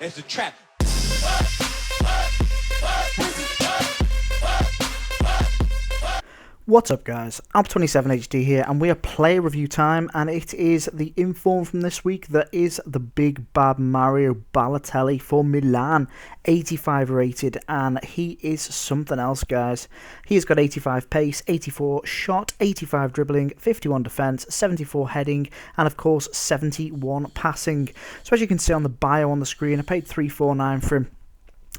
It's a trap. What's up guys, Alp27HD here, and we are player review time, and it is the Inform from this week that is the big bad Mario Balotelli for Milan, 85 rated, and he is something else guys. He's got 85 pace, 84 shot, 85 dribbling, 51 defence, 74 heading, and of course 71 passing. So as you can see on the bio on the screen, I paid $349 for him.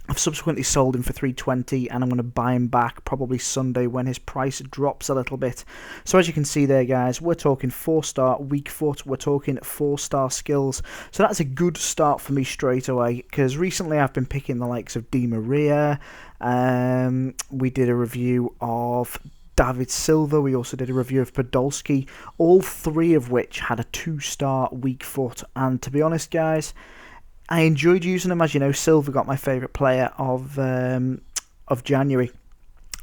I've subsequently sold him for $320, and I'm going to buy him back probably Sunday when his price drops a little bit. So as you can see there guys, we're talking 4-star weak foot, we're talking 4-star skills. So that's a good start for me straight away, because recently I've been picking the likes of Di Maria. We did a review of David Silva, we also did a review of Podolski, all three of which had a 2-star weak foot, and to be honest guys, I enjoyed using them. As you know, Silva got my favourite player of January.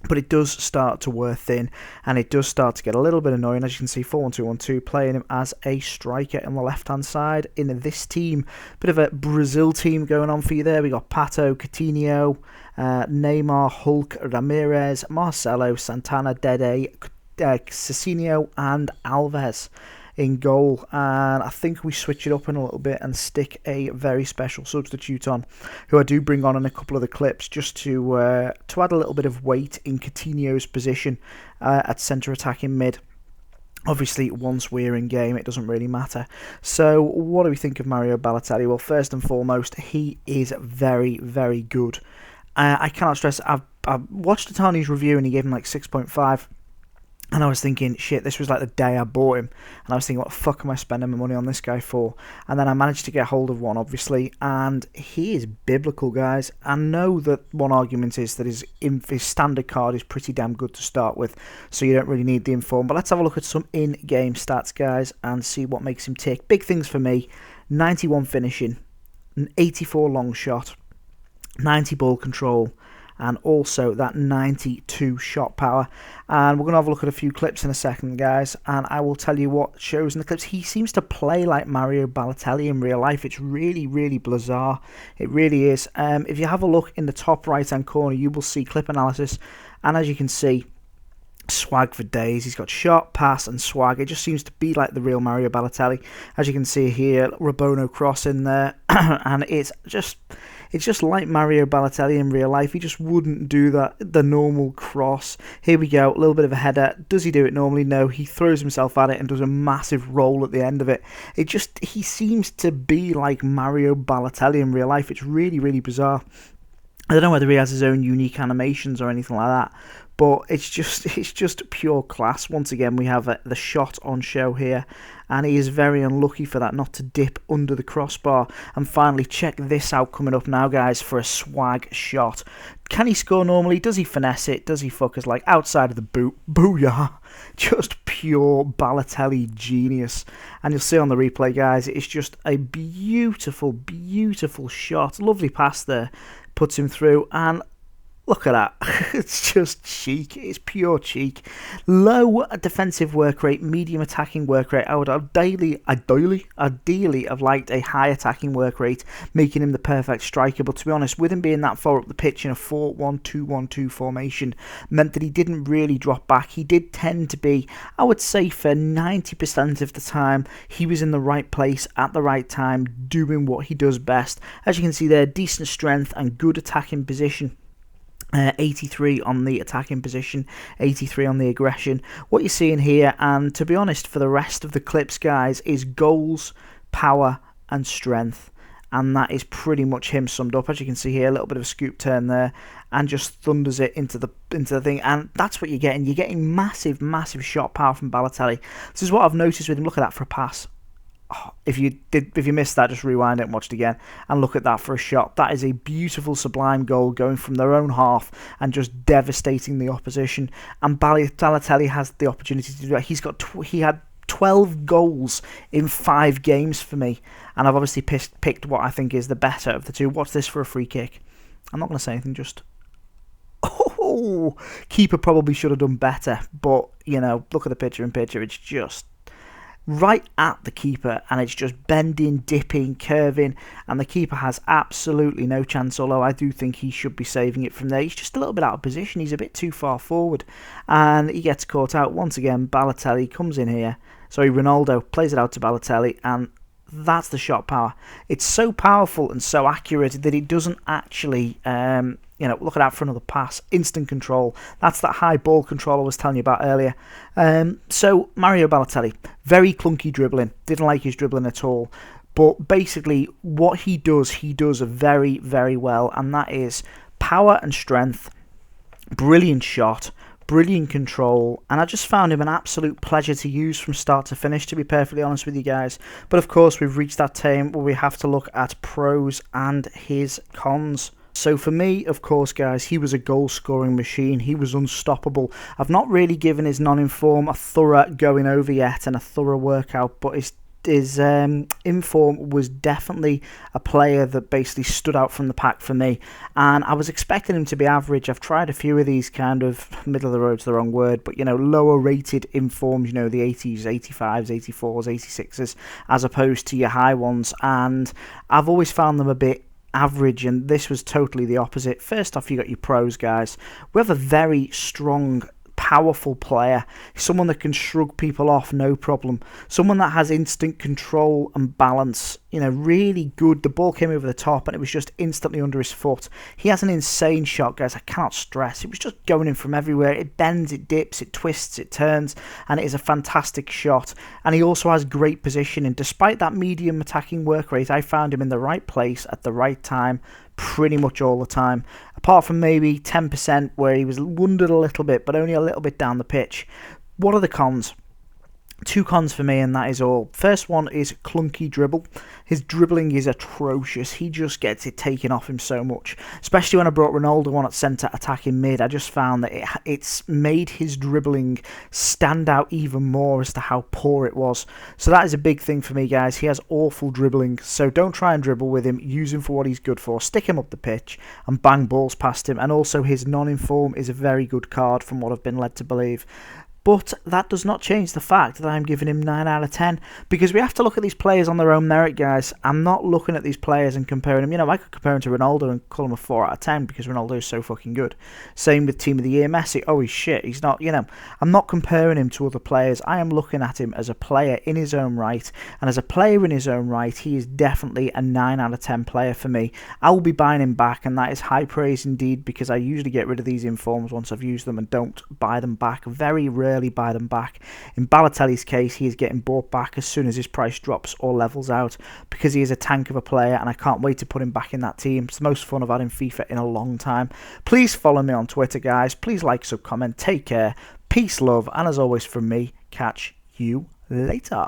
But it does start to wear thin, and it does start to get a little bit annoying. As you can see, 4-1-2-1-2, playing him as a striker on the left-hand side in this team. Bit of a Brazil team going on for you there. We got Pato, Coutinho, Neymar, Hulk, Ramirez, Marcelo, Santana, Dede, Cicinho, and Alves in goal. And I think we switch it up in a little bit and stick a very special substitute on, who I do bring on in a couple of the clips, just to add a little bit of weight in Coutinho's position at centre attacking mid. Obviously, once we're in game, it doesn't really matter. So, what do we think of Mario Balotelli? Well, first and foremost, he is very, very good. I cannot stress, I've watched Atani's review and he gave him like 6.5. And I was thinking, shit, this was like the day I bought him. And I was thinking, what the fuck am I spending my money on this guy for? And then I managed to get hold of one, obviously. And he is biblical, guys. I know that one argument is that his standard card is pretty damn good to start with. So you don't really need the Inform. But let's have a look at some in-game stats, guys, and see what makes him tick. Big things for me. 91 finishing, an 84 long shot, 90 ball control, and also that 92 shot power. And we're going to have a look at a few clips in a second, guys, and I will tell you what shows in the clips. He seems to play like Mario Balotelli in real life. It's really, really bizarre. It really is. If you have a look in the top right-hand corner, you will see clip analysis, and as you can see, swag for days. He's got shot, pass, and swag. It just seems to be like the real Mario Balotelli. As you can see here, Rabono cross in there, and it's just like Mario Balotelli in real life. He just wouldn't do that, the normal cross. Here we go, a little bit of a header. Does he do it normally? No, he throws himself at it and does a massive roll at the end of it. He seems to be like Mario Balotelli in real life. It's really, really bizarre. I don't know whether he has his own unique animations or anything like that, but it's just pure class. Once again, we have the shot on show here, and he is very unlucky for that, not to dip under the crossbar. And finally, check this out coming up now, guys, for a swag shot. Can he score normally? Does he finesse it? Does he fuck us like outside of the boot? Booyah! Just pure Balotelli genius. And you'll see on the replay, guys, it's just a beautiful, beautiful shot. Lovely pass there. Puts him through, and look at that. It's just cheek. It's pure cheek. Low defensive work rate, medium attacking work rate. I would ideally have liked a high attacking work rate, making him the perfect striker. But to be honest, with him being that far up the pitch in a 4-1-2-1-2 formation, meant that he didn't really drop back. He did tend to be, I would say, for 90% of the time, he was in the right place at the right time, doing what he does best. As you can see there, decent strength and good attacking position. 83 on the attacking position, 83 on the aggression. What you're seeing here, and to be honest, for the rest of the clips, guys, is goals, power, and strength. And that is pretty much him summed up. As you can see here, a little bit of a scoop turn there, and just thunders it into the thing. And that's what you're getting. You're getting massive, massive shot power from Balotelli. This is what I've noticed with him. Look at that for a pass. If you missed that, just rewind it and watch it again, and look at that for a shot. That is a beautiful, sublime goal going from their own half and just devastating the opposition. And Balotelli has the opportunity to do that. He had 12 goals in 5 games for me, and I've obviously picked what I think is the better of the two. Watch this for a free kick. I'm not going to say anything. Just keeper probably should have done better, but you know, look at the picture in picture. It's just right at the keeper, and it's just bending, dipping, curving, and the keeper has absolutely no chance, although I do think he should be saving it from there. He's just a little bit out of position, he's a bit too far forward, and he gets caught out. Once again, Balotelli comes in here, sorry, Ronaldo plays it out to Balotelli, and that's the shot power. It's so powerful and so accurate that it doesn't actually, look at that for another pass. Instant control. That's that high ball control I was telling you about earlier. So Mario Balotelli, very clunky dribbling. Didn't like his dribbling at all. But basically, what he does very, very well, and that is power and strength. Brilliant shot. Brilliant control, and I just found him an absolute pleasure to use from start to finish, to be perfectly honest with you guys. But of course, we've reached that time where we have to look at pros and his cons. So for me, of course, guys, he was a goal-scoring machine. He was unstoppable. I've not really given his non-inform a thorough going over yet and a thorough workout, but his Inform was definitely a player that basically stood out from the pack for me, and I was expecting him to be average. I've tried a few of these kind of middle of the road's the wrong word, but lower rated Informs, the 80s, 85s, 84s, 86s, as opposed to your high ones, and I've always found them a bit average, and this was totally the opposite. First off, you got your pros, guys. We have a very strong, powerful player, someone that can shrug people off no problem, someone that has instant control and balance, really good. The ball came over the top and it was just instantly under his foot. He has an insane shot, guys. I cannot stress, it was just going in from everywhere. It bends, it dips, it twists, it turns, and it is a fantastic shot. And he also has great positioning. Despite that medium attacking work rate, I found him in the right place at the right time pretty much all the time, apart from maybe 10% where he was wounded a little bit, but only a little bit down the pitch. What are the cons? Two cons for me, and that is all. First one is clunky dribble. His dribbling is atrocious. He just gets it taken off him so much. Especially when I brought Ronaldo on at centre attacking mid, I just found that it's made his dribbling stand out even more as to how poor it was. So that is a big thing for me, guys. He has awful dribbling, so don't try and dribble with him. Use him for what he's good for. Stick him up the pitch and bang balls past him. And also his non-inform is a very good card from what I've been led to believe. But that does not change the fact that I'm giving him 9 out of 10, because we have to look at these players on their own merit, guys. I'm not looking at these players and comparing them. I could compare him to Ronaldo and call him a 4 out of 10 because Ronaldo is so fucking good. Same with Team of the Year Messi. Oh, he's shit. He's not, I'm not comparing him to other players. I am looking at him as a player in his own right, and as a player in his own right, he is definitely a 9 out of 10 player for me. I will be buying him back, and that is high praise indeed, because I usually get rid of these informs once I've used them and don't buy them back. Very rarely buy them back. In Balotelli's case, he is getting bought back as soon as his price drops or levels out, because he is a tank of a player, and I can't wait to put him back in that team. It's the most fun I've had in FIFA in a long time. Please follow me on Twitter, guys. Please like, sub, comment. Take care. Peace, love, and as always from me, catch you later.